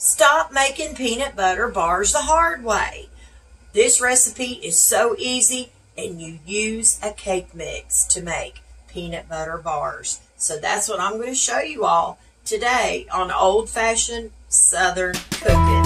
Stop making peanut butter bars the hard way. This recipe is so easy, and you use a cake mix to make peanut butter bars. So that's what I'm going to show you all today on old-fashioned Southern cooking.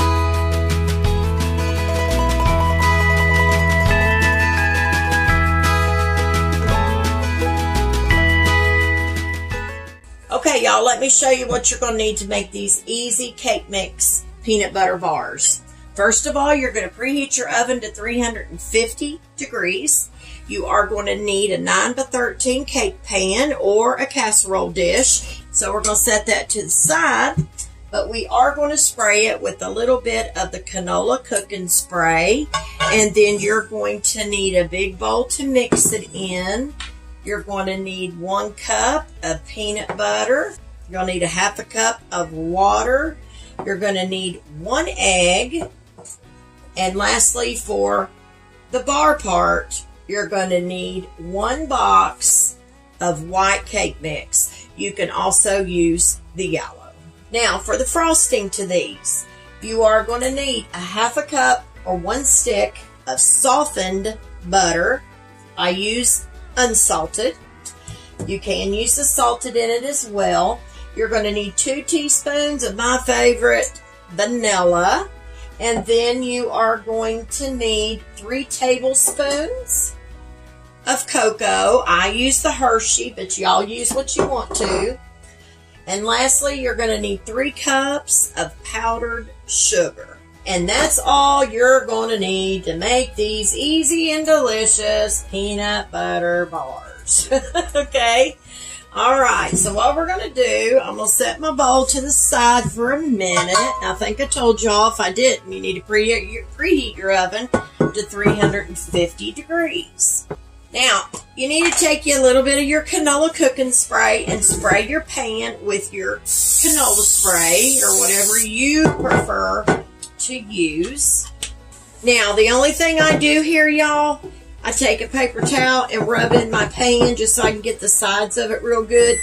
Okay, y'all, let me show you what you're going to need to make these easy cake mix peanut butter bars. First of all, you're going to preheat your oven to 350 degrees. You are going to need a 9x13 cake pan or a casserole dish. So we're going to set that to the side. But we are going to spray it with a little bit of the canola cooking spray. And then you're going to need a big bowl to mix it in. You're going to need 1 cup of peanut butter. You're going to need a half a cup of water. You're going to need 1 egg. And lastly, for the bar part, you're going to need 1 box of white cake mix. You can also use the yellow. Now, for the frosting to these, you are going to need a half a cup or 1 stick of softened butter. I use unsalted. You can use the salted in it as well. You're going to need 2 teaspoons of my favorite vanilla. And then you are going to need 3 tablespoons of cocoa. I use the Hershey, but y'all use what you want to. And lastly, you're going to need 3 cups of powdered sugar. And that's all you're going to need to make these easy and delicious peanut butter bars. Okay? Alright, so what we're going to do, I'm going to set my bowl to the side for a minute. I think I told y'all if I didn't, you need to preheat your oven to 350 degrees. Now, you need to take you a little bit of your canola cooking spray and spray your pan with your canola spray or whatever you prefer to use. Now, the only thing I do here, y'all, I take a paper towel and rub in my pan just so I can get the sides of it real good.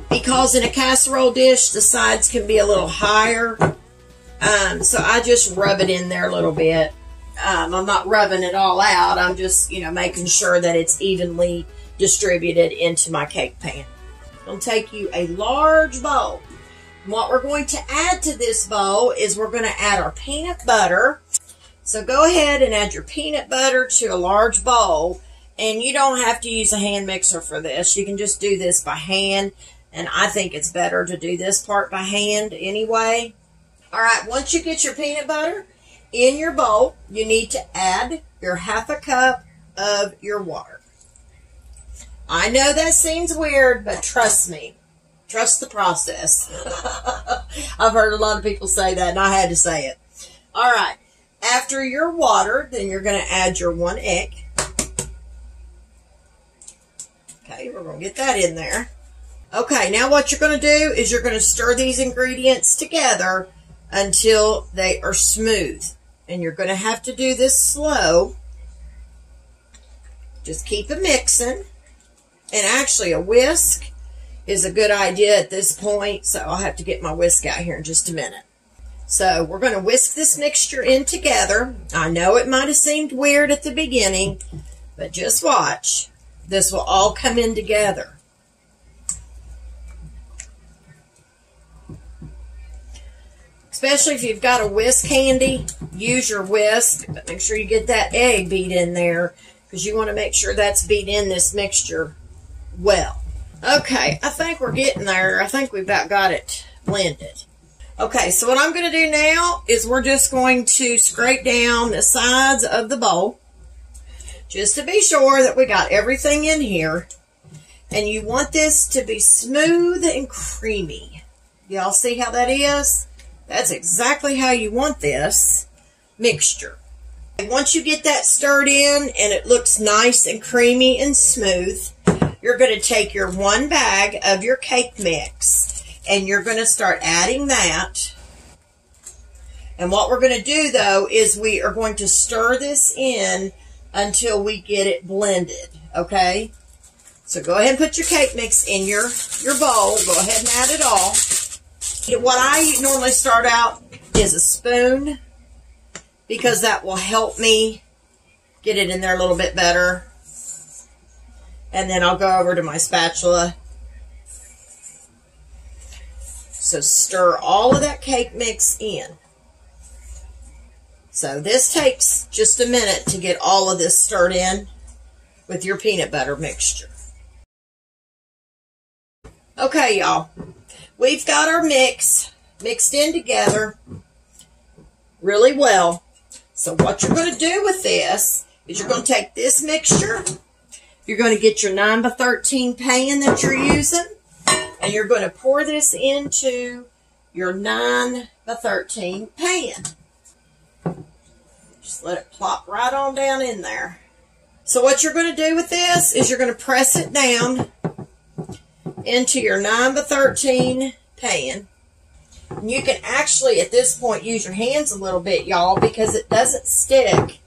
Because in a casserole dish, the sides can be a little higher. So I just rub it in there a little bit. I'm not rubbing it all out. I'm just, making sure that it's evenly distributed into my cake pan. It'll take you a large bowl. What we're going to add to this bowl is we're going to add our peanut butter. So go ahead and add your peanut butter to a large bowl. And you don't have to use a hand mixer for this. You can just do this by hand. And I think it's better to do this part by hand anyway. Alright, once you get your peanut butter in your bowl, you need to add your half a cup of your water. I know that seems weird, but trust me. Trust the process. I've heard a lot of people say that, and I had to say it. All right. After your water, then you're going to add your 1 egg. Okay, we're going to get that in there. Okay, now what you're going to do is you're going to stir these ingredients together until they are smooth. And you're going to have to do this slow. Just keep it mixing. And actually, a whisk is a good idea at this point, so I'll have to get my whisk out here in just a minute. So we're going to whisk this mixture in together. I know it might have seemed weird at the beginning, but just watch. This will all come in together. Especially if you've got a whisk handy, use your whisk, but make sure you get that egg beat in there because you want to make sure that's beat in this mixture well. Okay, I think we're getting there. I think we've about got it blended. Okay, so what I'm going to do now is we're just going to scrape down the sides of the bowl just to be sure that we got everything in here. And you want this to be smooth and creamy. Y'all see how that is? That's exactly how you want this mixture. And once you get that stirred in and it looks nice and creamy and smooth, you're going to take your 1 bag of your cake mix and you're going to start adding that. And what we're going to do, though, is we are going to stir this in until we get it blended, okay? So go ahead and put your cake mix in your bowl. Go ahead and add it all. What I normally start out is a spoon, because that will help me get it in there a little bit better. And then I'll go over to my spatula. So stir all of that cake mix in. So this takes just a minute to get all of this stirred in with your peanut butter mixture. Okay, y'all. We've got our mix mixed in together really well. So what you're going to do with this is you're going to take this mixture, you're going to get your 9 by 13 pan that you're using, and you're going to pour this into your 9 by 13 pan. Just let it plop right on down in there. So what you're going to do with this is you're going to press it down into your 9 by 13 pan. And you can actually, at this point, use your hands a little bit, y'all, because it doesn't stick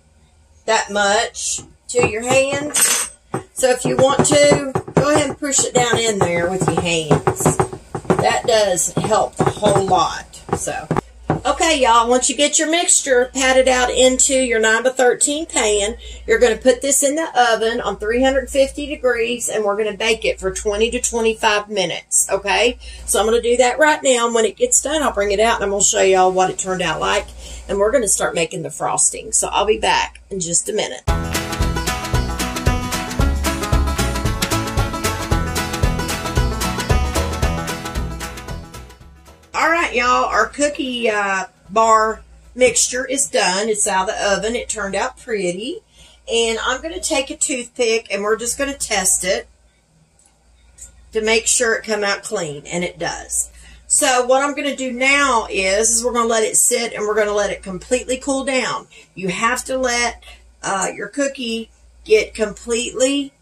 that much to your hands. So if you want to, go ahead and push it down in there with your hands. That does help a whole lot. So, okay, y'all, once you get your mixture patted out into your 9 by 13 pan, you're going to put this in the oven on 350 degrees, and we're going to bake it for 20 to 25 minutes, okay? So I'm going to do that right now, and when it gets done, I'll bring it out, and I'm going to show y'all what it turned out like, and we're going to start making the frosting. So I'll be back in just a minute. All right, y'all, our cookie bar mixture is done. It's out of the oven. It turned out pretty. And I'm going to take a toothpick, and we're just going to test it to make sure it come out clean, and it does. So what I'm going to do now is we're going to let it sit, and we're going to let it completely cool down. You have to let your cookie get completely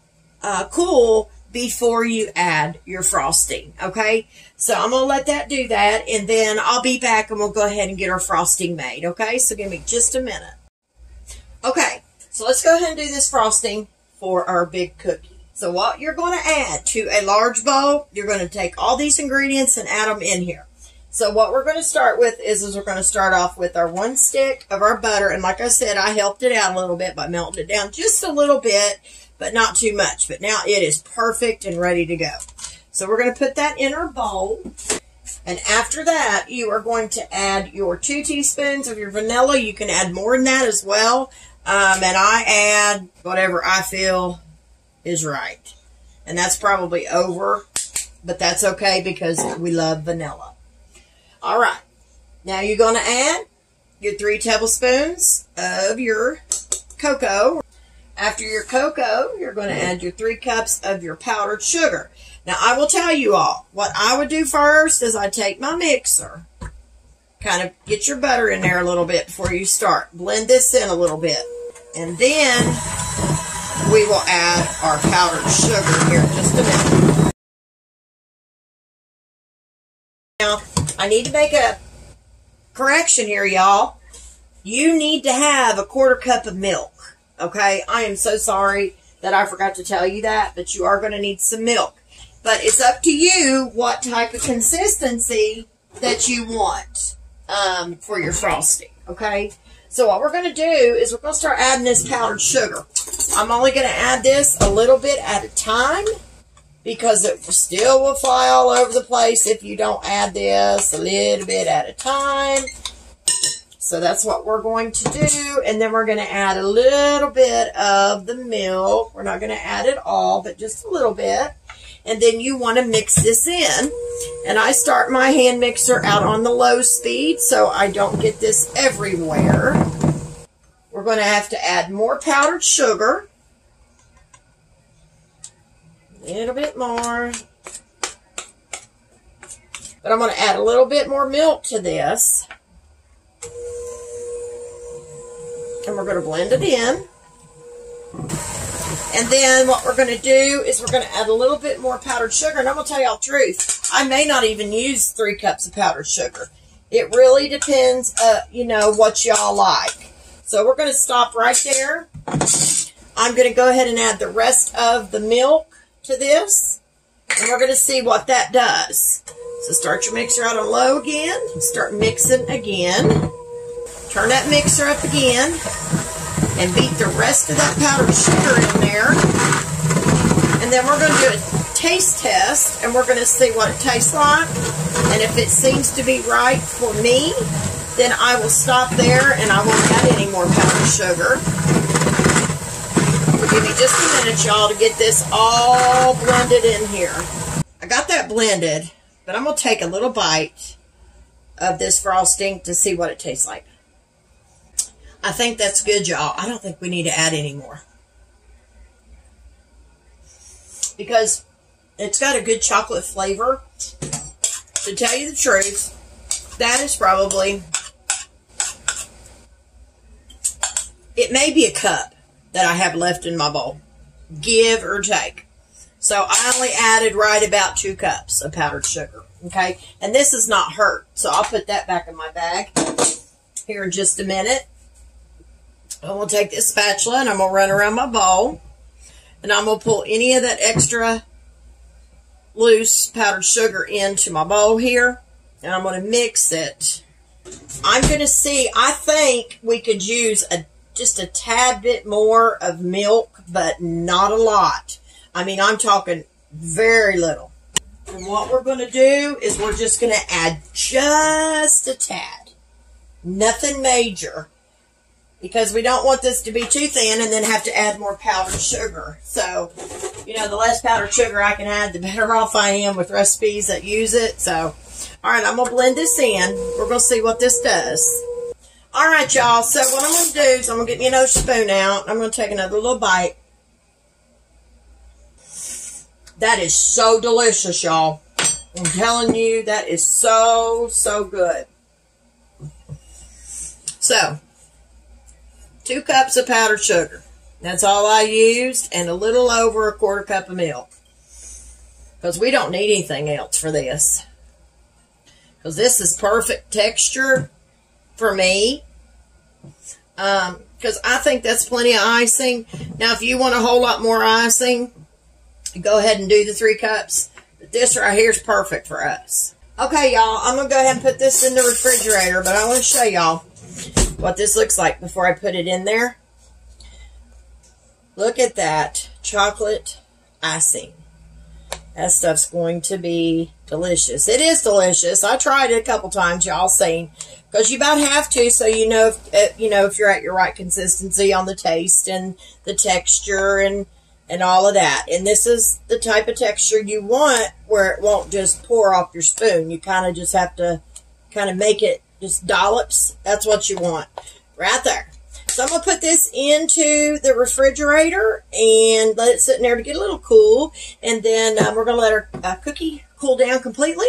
cool before you add your frosting, okay? So I'm going to let that do that, and then I'll be back, and we'll go ahead and get our frosting made, okay? So give me just a minute. Okay, so let's go ahead and do this frosting for our big cookie. So what you're going to add to a large bowl, you're going to take all these ingredients and add them in here. So what we're going to start with is we're going to start off with our 1 stick of our butter, and like I said, I helped it out a little bit by melting it down just a little bit, but not too much. But now it is perfect and ready to go. So we're going to put that in our bowl. And after that, you are going to add your 2 teaspoons of your vanilla. You can add more than that as well. And I add whatever I feel is right. And that's probably over, but that's okay because we love vanilla. All right. Now you're going to add your 3 tablespoons of your cocoa. After your cocoa, you're going to add your 3 cups of your powdered sugar. Now, I will tell you all, what I would do first is I take my mixer, kind of get your butter in there a little bit before you start. Blend this in a little bit. And then we will add our powdered sugar here in just a minute. Now, I need to make a correction here, y'all. You need to have a 1/4 cup of milk. Okay, I am so sorry that I forgot to tell you that, but you are going to need some milk. But it's up to you what type of consistency that you want for your frosting, okay? So what we're going to do is we're going to start adding this powdered sugar. I'm only going to add this a little bit at a time because it still will fly all over the place if you don't add this a little bit at a time. So that's what we're going to do. And then we're going to add a little bit of the milk. We're not going to add it all, but just a little bit. And then you want to mix this in. And I start my hand mixer out on the low speed so I don't get this everywhere. We're going to have to add more powdered sugar. A little bit more. But I'm going to add a little bit more milk to this. And we're going to blend it in. And then what we're going to do is we're going to add a little bit more powdered sugar. And I'm going to tell y'all the truth. I may not even use 3 cups of powdered sugar. It really depends, you know, what y'all like. So we're going to stop right there. I'm going to go ahead and add the rest of the milk to this. And we're going to see what that does. So start your mixer out on low again. Start mixing again. Turn that mixer up again. And beat the rest of that powdered sugar in there. And then we're going to do a taste test. And we're going to see what it tastes like. And if it seems to be right for me, then I will stop there and I won't add any more powdered sugar. Give me just a minute, y'all, to get this all blended in here. I got that blended, but I'm going to take a little bite of this frosting to see what it tastes like. I think that's good, y'all. I don't think we need to add any more, because it's got a good chocolate flavor. To tell you the truth, that is probably, it may be a cup that I have left in my bowl, give or take. So I only added right about 2 cups of powdered sugar, okay? And this is not hurt, so I'll put that back in my bag here in just a minute. I'm going to take this spatula and I'm going to run around my bowl, and I'm going to pull any of that extra loose powdered sugar into my bowl here, and I'm going to mix it. I'm going to see, I think we could use just a tad bit more of milk, but not a lot. I mean, I'm talking very little. And what we're going to do is we're just going to add just a tad. Nothing major, because we don't want this to be too thin and then have to add more powdered sugar. So, you know, the less powdered sugar I can add, the better off I am with recipes that use it. So, all right, I'm going to blend this in. We're going to see what this does. All right, y'all, so what I'm going to do is I'm going to get me another spoon out. I'm going to take another little bite. That is so delicious, y'all. I'm telling you, that is so, so good. So, 2 cups of powdered sugar. That's all I used, and a little over a 1/4 cup of milk. Because we don't need anything else for this. Because this is perfect texture for me. Because I think that's plenty of icing. Now, if you want a whole lot more icing, go ahead and do the 3 cups. But this right here is perfect for us. Okay, y'all, I'm going to go ahead and put this in the refrigerator, but I want to show y'all what this looks like before I put it in there. Look at that chocolate icing. That stuff's going to be delicious. It is delicious. I tried it a couple times, y'all, saying, because you about have to, so you know if you're at your right consistency on the taste and the texture and all of that. And this is the type of texture you want, where it won't just pour off your spoon. You kind of just have to kind of make it just dollops. That's what you want right there. So I'm going to put this into the refrigerator and let it sit in there to get a little cool. And then we're going to let our cookie cool down completely.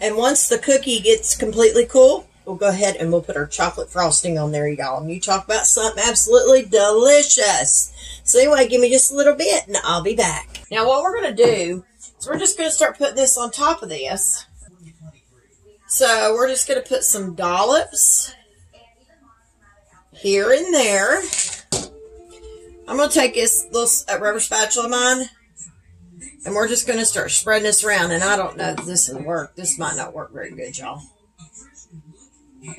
And once the cookie gets completely cool, we'll go ahead and we'll put our chocolate frosting on there, y'all. And you talk about something absolutely delicious. So anyway, give me just a little bit and I'll be back. Now what we're going to do is we're just going to start putting this on top of this. So we're just going to put some dollops here and there. I'm going to take this little rubber spatula of mine, and we're just going to start spreading this around. And I don't know if this will work. This might not work very good, y'all.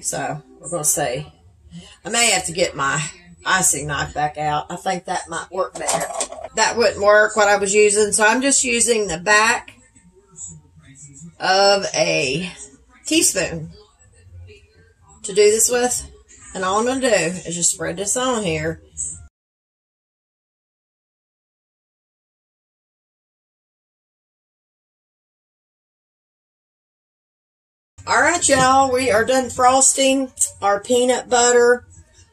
So we're going to say, I may have to get my icing knife back out. I think that might work better. That wouldn't work, what I was using. So I'm just using the back of a teaspoon to do this with. And all I'm going to do is just spread this on here. Alright, y'all, we are done frosting our peanut butter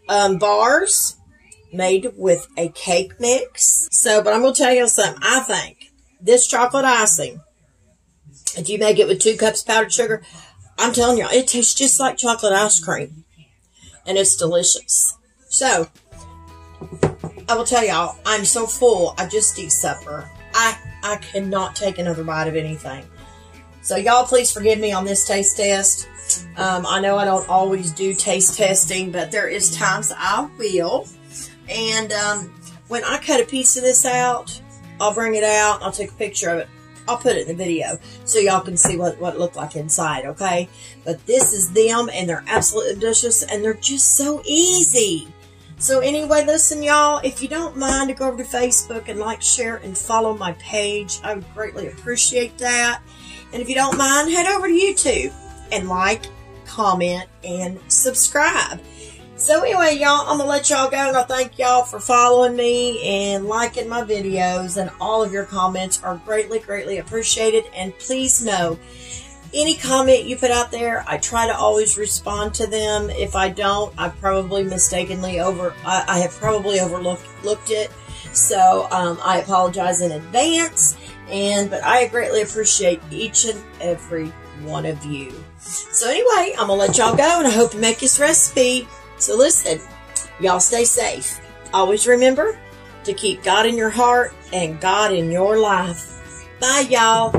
bars made with a cake mix. So, but I'm going to tell you something. I think this chocolate icing, if you make it with 2 cups of powdered sugar, I'm telling y'all, it tastes just like chocolate ice cream. And it's delicious. So, I will tell y'all, I'm so full, I just eat supper. I cannot take another bite of anything. So, y'all please forgive me on this taste test. I know I don't always do taste testing, but there is times I will. And when I cut a piece of this out, I'll bring it out, I'll take a picture of it. I'll put it in the video so y'all can see what it looked like inside, okay? But this is them, and they're absolutely delicious, and they're just so easy. So anyway, listen, y'all, if you don't mind to go over to Facebook and like, share, and follow my page, I would greatly appreciate that. And if you don't mind, head over to YouTube and like, comment, and subscribe. So anyway, y'all, I'm going to let y'all go, and I thank y'all for following me and liking my videos, and all of your comments are greatly, greatly appreciated. And please know, any comment you put out there, I try to always respond to them. If I don't, I have probably overlooked it. So I apologize in advance, but I greatly appreciate each and every one of you. So anyway, I'm going to let y'all go, and I hope you make this recipe. So listen, y'all stay safe. Always remember to keep God in your heart and God in your life. Bye, y'all.